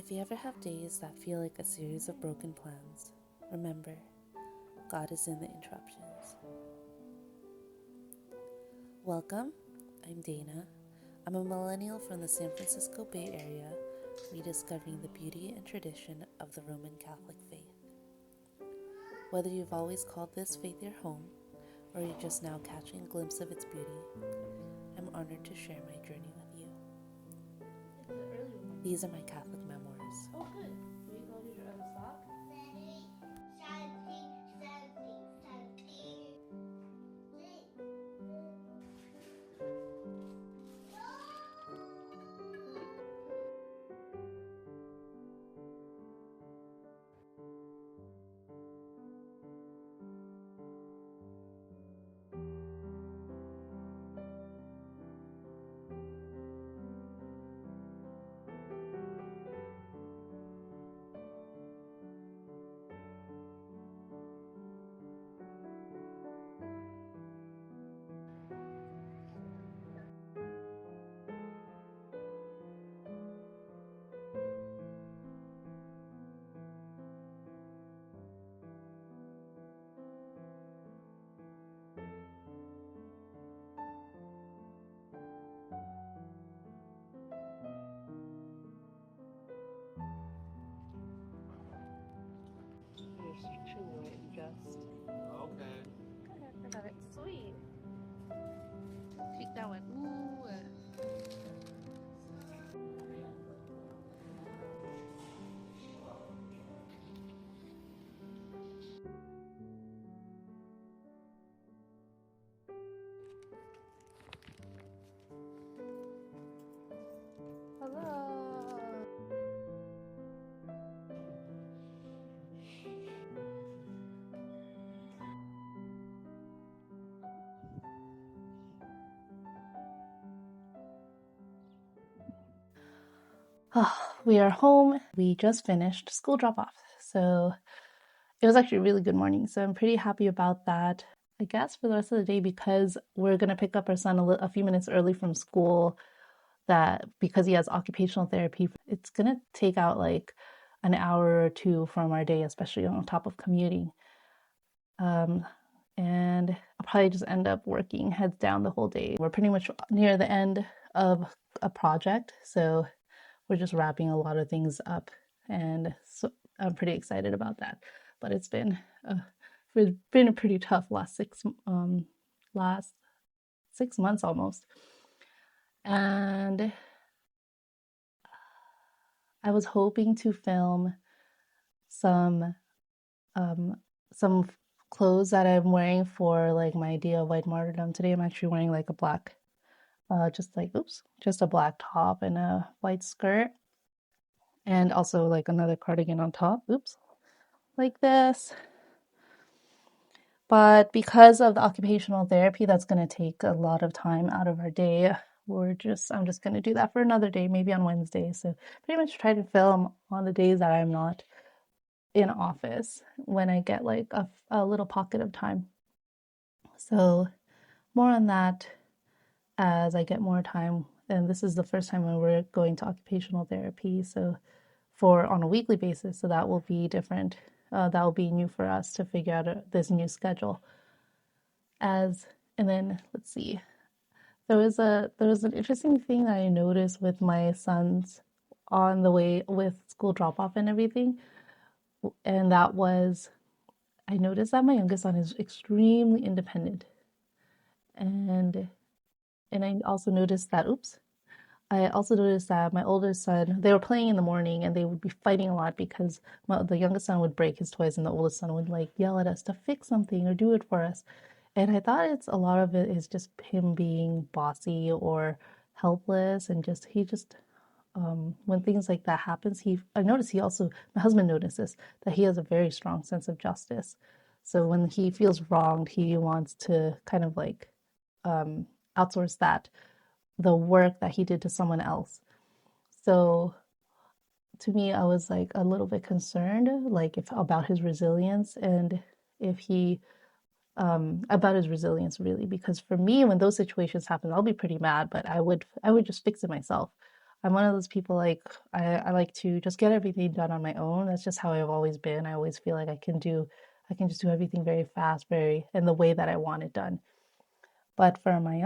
If you ever have days that feel like a series of broken plans, remember, God is in the interruptions. Welcome, I'm Dana. I'm a millennial from the San Francisco Bay Area, rediscovering the beauty and tradition of the Roman Catholic faith. Whether you've always called this faith your home, or you're just now catching a glimpse of its beauty, I'm honored to share my journey with you. These are my Catholic memoirs. Oh, good. Will you go to your other sock? Okay. Got it. Sweet. Take that one. Ooh. Hello. We are home. We just finished school drop off. So it was actually a really good morning. So I'm pretty happy about that. I guess for the rest of the day, because we're going to pick up our son a few minutes early from school, that because he has occupational therapy, it's going to take out like an hour or two from our day, especially on top of commuting. And I'll probably just end up working heads down the whole day. We're pretty much near the end of a project, so we're just wrapping a lot of things up, and so I'm pretty excited about that. But it's been a pretty tough last 6 months almost, and I was hoping to film some some clothes that I'm wearing for like my day of white martyrdom. Today I'm actually wearing like a black, just a black top and a white skirt, and also like another cardigan on top. Like this. But because of the occupational therapy, that's going to take a lot of time out of our day. I'm just going to do that for another day, maybe on Wednesday. So pretty much try to film on the days that I'm not in office when I get like a little pocket of time. So more on that as I get more time. And this is the first time when we're going to occupational therapy. So on a weekly basis. So that will be different. That will be new for us to figure out this new schedule. And then let's see. There was an interesting thing that I noticed with my sons on the way with school drop off and everything. And that was, I noticed that my youngest son is extremely independent. And I also noticed that, my oldest son, they were playing in the morning and they would be fighting a lot because the youngest son would break his toys and the oldest son would like yell at us to fix something or do it for us. And I thought a lot of it is just him being bossy or helpless, and when things like that happens, I noticed my husband notices that he has a very strong sense of justice. So when he feels wronged, he wants to kind of like outsource the work that he did to someone else. So to me, I was like a little bit concerned, like about his resilience, and if he about his resilience really, because for me, when those situations happen, I'll be pretty mad, but I would just fix it myself. I'm one of those people like I like to just get everything done on my own. That's just how I've always been. I always feel like I can just do everything very fast, very in the way that I want it done. But for my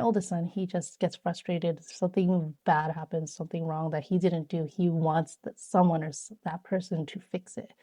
oldest son, he just gets frustrated. Something bad happens, something wrong that he didn't do. He wants that someone or that person to fix it.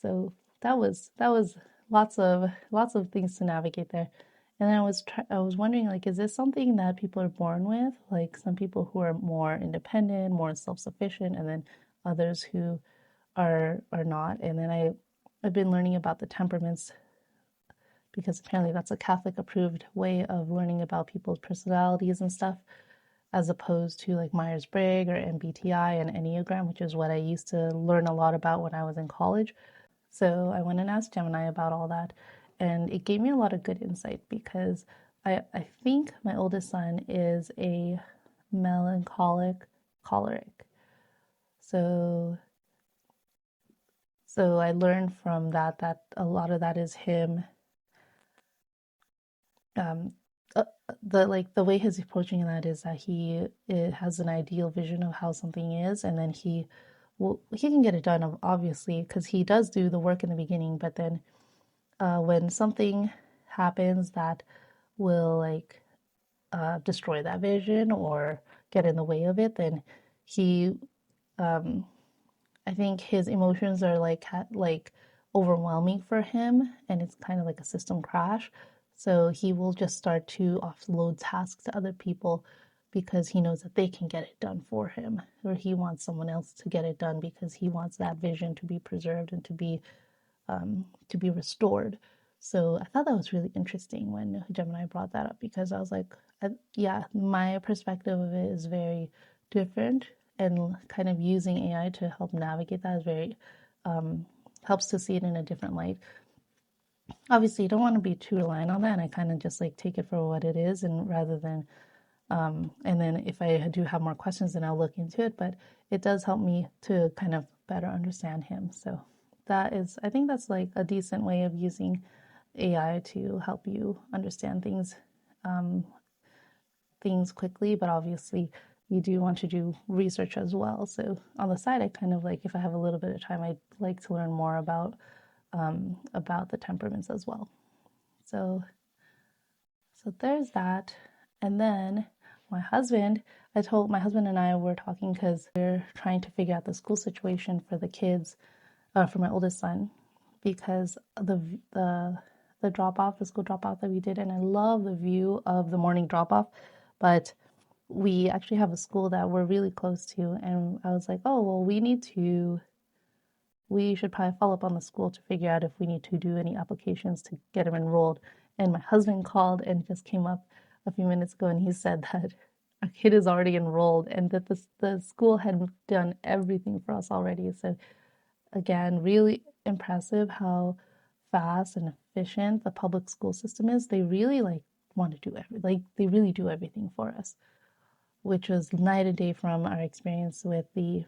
So that was lots of things to navigate there. And then I was wondering, like, is this something that people are born with? Like some people who are more independent, more self-sufficient, and then others who are not. And then I've been learning about the temperaments because apparently that's a Catholic approved way of learning about people's personalities and stuff, as opposed to like Myers-Briggs or MBTI and Enneagram, which is what I used to learn a lot about when I was in college. So I went and asked Gemini about all that, and it gave me a lot of good insight because I think my oldest son is a melancholic choleric. So so I learned from that a lot of that is him um the way he's approaching that is that it has an ideal vision of how something is, and then he can get it done obviously because he does do the work in the beginning, but then when something happens that will like destroy that vision or get in the way of it, then he I think his emotions are like overwhelming for him, and it's kind of like a system crash. So he will just start to offload tasks to other people because he knows that they can get it done for him, or he wants someone else to get it done because he wants that vision to be preserved and to be restored. So I thought that was really interesting when Gemini brought that up because I was like, yeah, my perspective of it is very different, and kind of using AI to help navigate that is very helps to see it in a different light. Obviously, you don't want to be too reliant on that, and I kind of just like take it for what it is, and rather than and then if I do have more questions, then I'll look into it. But it does help me to kind of better understand him. So I think that's like a decent way of using AI to help you understand things quickly. But obviously, you do want to do research as well. So on the side, I kind of like if I have a little bit of time, I'd like to learn more about the temperaments as well. So So there's that. And then my husband and I were talking because we're trying to figure out the school situation for the kids, for my oldest son, because the drop off, the school drop off that we did, and I love the view of the morning drop off, but we actually have a school that we're really close to, and I was like, oh well, we should probably follow up on the school to figure out if we need to do any applications to get him enrolled. And my husband called and just came up a few minutes ago and he said that our kid is already enrolled and that the school had done everything for us already. So again, really impressive how fast and efficient the public school system is. They really like want to do they really do everything for us, which was night and day from our experience with the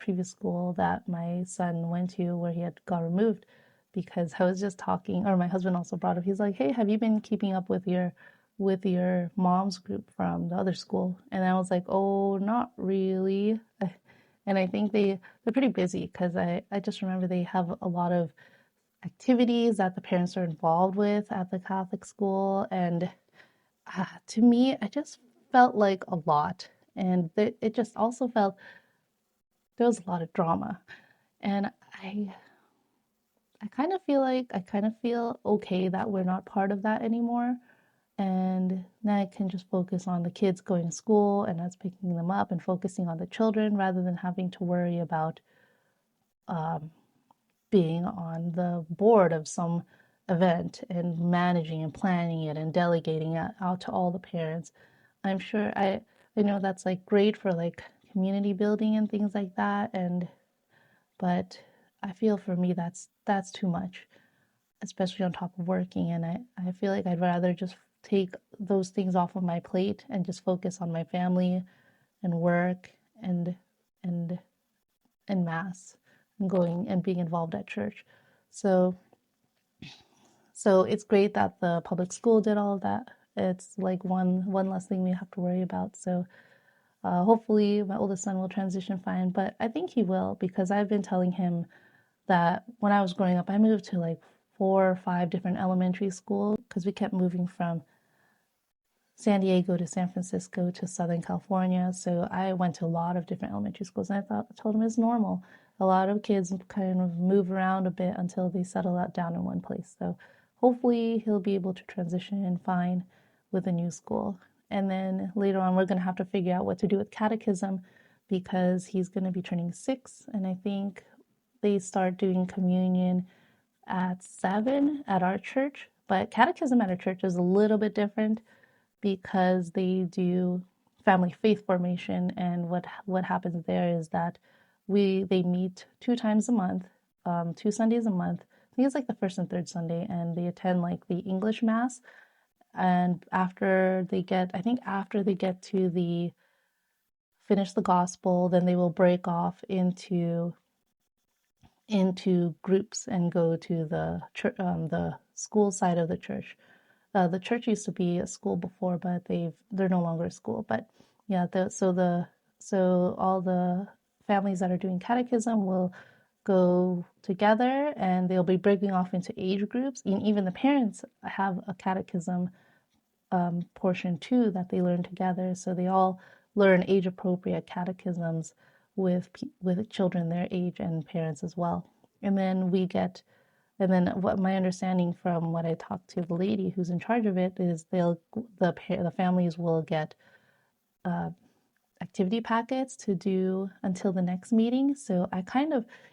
previous school that my son went to where he had got removed, because I was just talking, or my husband also brought up, he's like, hey, have you been keeping up with your mom's group from the other school? And I was like, oh, not really. And I think they're pretty busy because I just remember they have a lot of activities that the parents are involved with at the Catholic school. And to me, I just felt like a lot. And it just also felt there was a lot of drama. And I kind of feel okay that we're not part of that anymore. And now I can just focus on the kids going to school and us picking them up and focusing on the children rather than having to worry about being on the board of some event and managing and planning it and delegating it out to all the parents. I'm sure I know that's like great for like community building and things like that, and but I feel for me that's too much, especially on top of working. And I feel like I'd rather just take those things off of my plate and just focus on my family and work and and mass and going and being involved at church. So so it's great that the public school did all of that. It's like one less thing we have to worry about. So Hopefully, my oldest son will transition fine, but I think he will because I've been telling him that when I was growing up, I moved to like 4 or 5 different elementary schools because we kept moving from San Diego to San Francisco to Southern California. So I went to a lot of different elementary schools, and I told him it's normal. A lot of kids kind of move around a bit until they settle out down in one place. So hopefully he'll be able to transition fine with a new school. And then later on, we're going to have to figure out what to do with catechism because he's going to be turning 6. And I think they start doing communion at 7 at our church. But catechism at our church is a little bit different because they do family faith formation, and what happens there is that they meet 2 times a month, 2 Sundays a month. I think it's like the first and third Sunday, and they attend like the English mass. And after they get to the finish the gospel, then they will break off into groups and go to the church, the school side of the church. The church used to be a school before, but they're no longer a school. But yeah, so all the families that are doing catechism will go together, and they'll be breaking off into age groups. And even the parents have a catechism portion too that they learn together. So they all learn age appropriate catechisms with children their age and parents as well. And then what my understanding from what I talked to the lady who's in charge of it is the families will get activity packets to do until the next meeting. So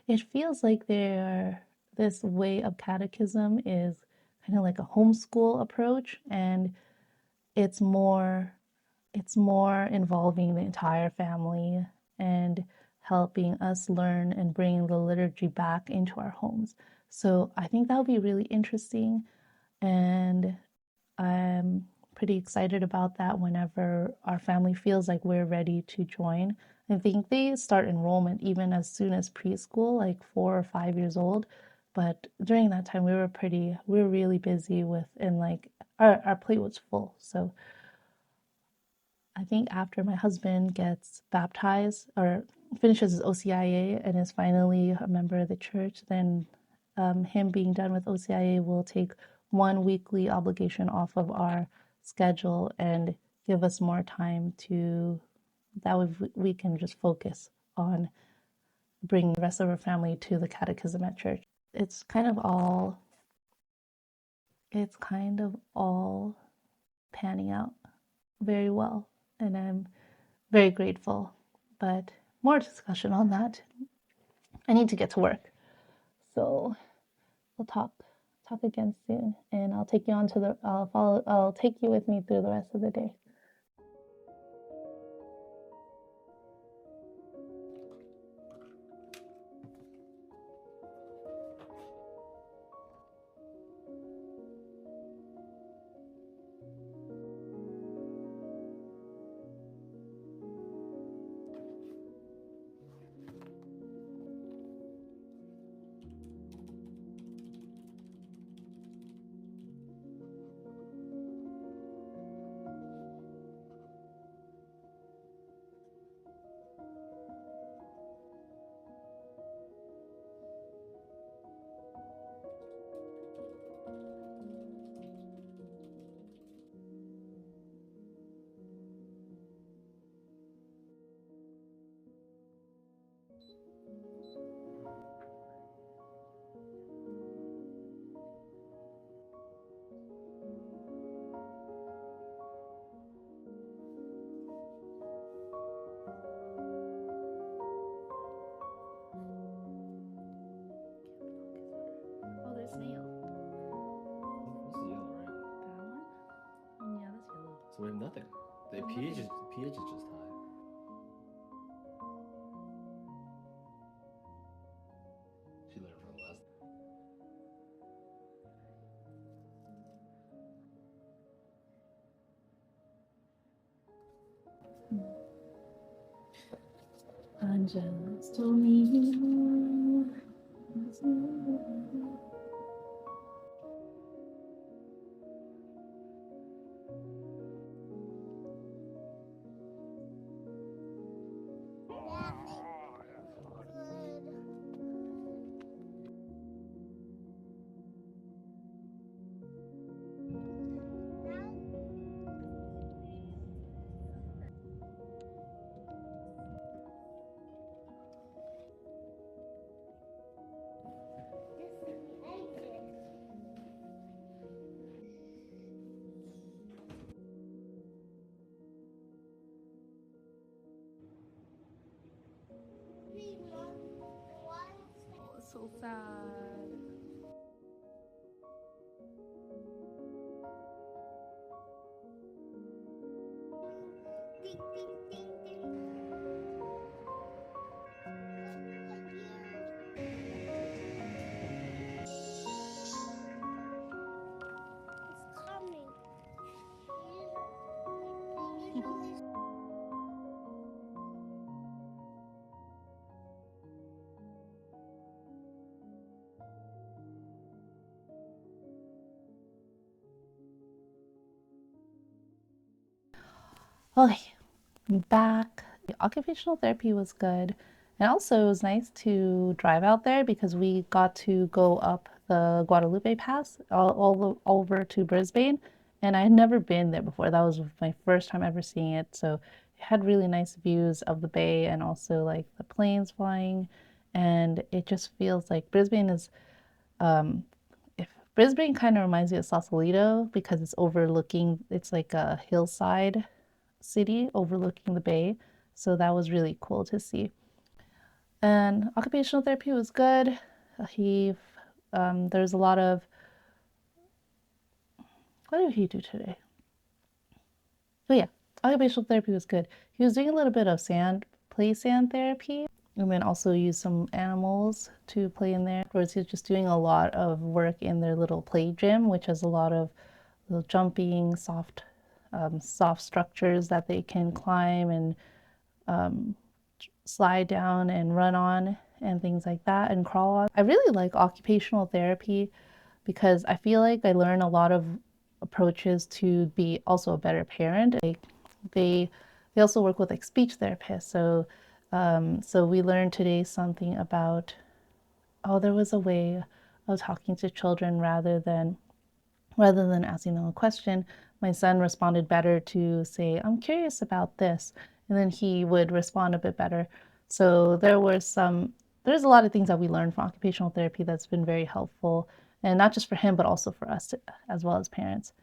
it feels like this way of catechism is kind of like a homeschool approach, and it's more involving the entire family and helping us learn and bring the liturgy back into our homes. So I think that would be really interesting, and I'm pretty excited about that whenever our family feels like we're ready to join. I think they start enrollment even as soon as preschool, like 4 or 5 years old. But during that time, we were really busy and like our plate was full. So I think after my husband gets baptized or finishes his OCIA and is finally a member of the church, then him being done with OCIA will take one weekly obligation off of our schedule and give us more time we can just focus on bringing the rest of our family to the catechism at church. It's kind of all panning out very well, and I'm very grateful. But more discussion on that. I need to get to work, so we'll talk again soon, and I'll take you I'll take you with me through the rest of the day. Oh, there's snail. This is yellow, right? That one? Yeah, that's yellow. So we have nothing. The pH is just high. She learned from the last. Angelus told me. So sad. Okay, I'm back. The occupational therapy was good. And also, it was nice to drive out there because we got to go up the Guadalupe Pass over to Brisbane. And I had never been there before. That was my first time ever seeing it. So it had really nice views of the bay and also like the planes flying. And it just feels like Brisbane is, if Brisbane kind of reminds me of Sausalito because it's overlooking, it's like a hillside city overlooking the bay. So that was really cool to see. And occupational therapy was good. There's a lot of, what did he do today? But yeah, occupational therapy was good. He was doing a little bit of play sand therapy, and then also used some animals to play in there. Afterwards, he was just doing a lot of work in their little play gym, which has a lot of little jumping, soft structures that they can climb and slide down and run on and things like that and crawl on. I really like occupational therapy because I feel like I learn a lot of approaches to be also a better parent. They also work with like speech therapists. So we learned today something about, there was a way of talking to children rather than asking them a question. My son responded better to say, I'm curious about this. And then he would respond a bit better. So there's a lot of things that we learned from occupational therapy that's been very helpful. And not just for him, but also for us as well as parents.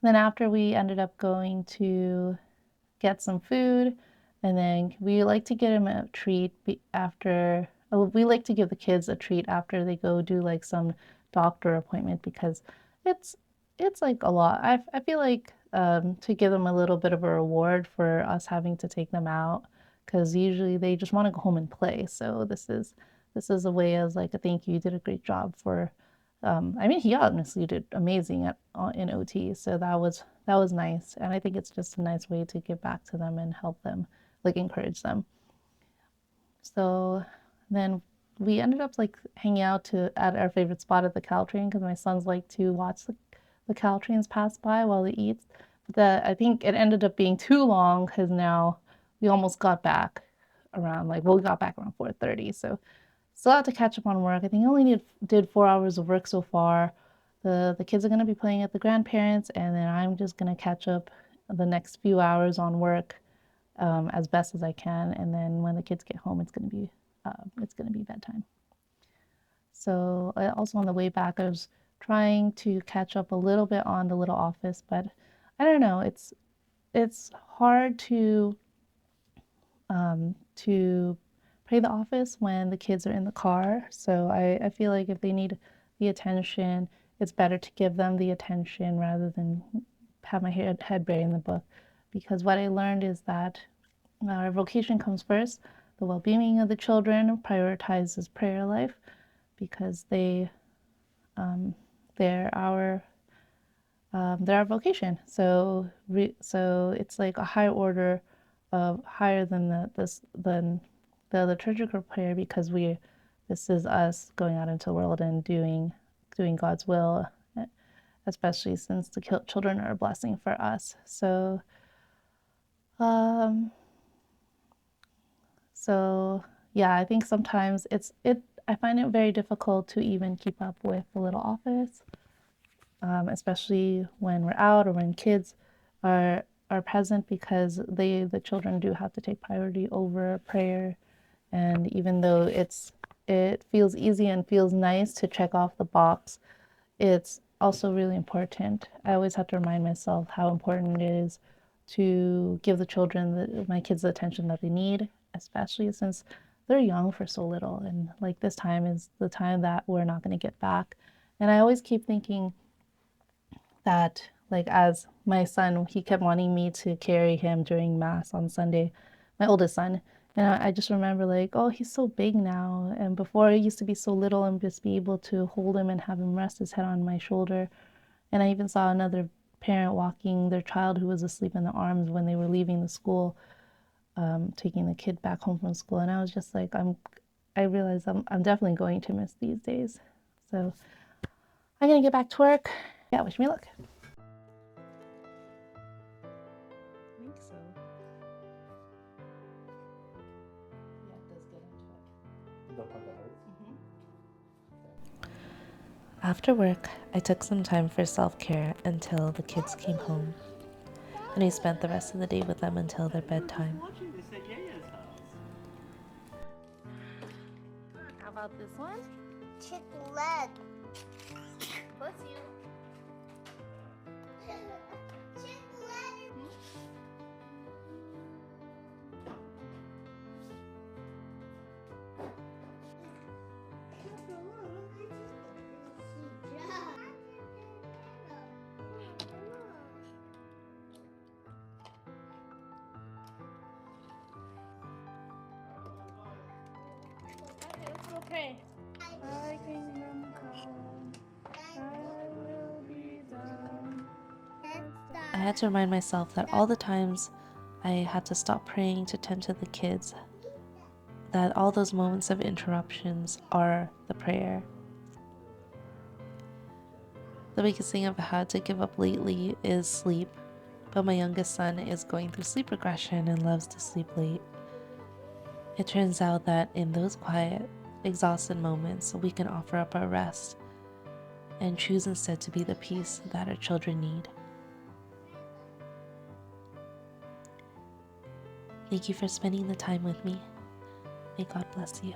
And then after we ended up going to get some food, and then we like to get him a treat after. We like to give the kids a treat after they go do like some doctor appointment because it's like a lot. I feel like to give them a little bit of a reward for us having to take them out because usually they just want to go home and play. So this is a way as like a thank you. You did a great job for. I mean, he honestly did amazing in OT, so that was nice, and I think it's just a nice way to give back to them and help them, like encourage them. So then we ended up like hanging out at our favorite spot at the Caltrain because my sons like to watch the Caltrains pass by while he eats. But I think it ended up being too long because now we almost got back we got back around 4:30, so still have to catch up on work. I think I only did 4 hours of work so far. The kids are going to be playing at the grandparents, and then I'm just going to catch up the next few hours on work as best as I can. And then when the kids get home, it's going to be bedtime. So also on the way back, I was trying to catch up a little bit on the little office, but I don't know. It's hard to play the office when the kids are in the car. So I feel like if they need the attention, it's better to give them the attention rather than have my head buried in the book. Because what I learned is that our vocation comes first. The well-being of the children prioritizes prayer life because they're our vocation. So it's like a higher order of higher than the liturgical prayer because this is us going out into the world and doing God's will, especially since the children are a blessing for us. So yeah, I think sometimes I find it very difficult to even keep up with the little office, especially when we're out or when kids are present because the children do have to take priority over prayer. And even though it feels easy and feels nice to check off the box, it's also really important. I always have to remind myself how important it is to give the children, my kids, the attention that they need, especially since they're young for so little, and like this time is the time that we're not going to get back. And I always keep thinking that, like, as my son, he kept wanting me to carry him during mass on Sunday, my oldest son. And I just remember, like, oh, he's so big now. And before, I used to be so little and just be able to hold him and have him rest his head on my shoulder. And I even saw another parent walking their child who was asleep in the arms when they were leaving the school, taking the kid back home from school. And I was just like, I realized I'm definitely going to miss these days. So I'm going to get back to work. Yeah, wish me luck. I think so. Yeah, it does get into it. The part that hurts? After work, I took some time for self-care until the kids came home, and I spent the rest of the day with them until their bedtime. How about this one? Chocolate. Bless you. Okay, let's go pray. Thy kingdom come, thy will be done. I had to remind myself that all the times I had to stop praying to tend to the kids, that all those moments of interruptions are the prayer. The biggest thing I've had to give up lately is sleep, but my youngest son is going through sleep regression and loves to sleep late. It turns out that in those quiet, exhausted moments, we can offer up our rest and choose instead to be the peace that our children need. Thank you for spending the time with me. May God bless you.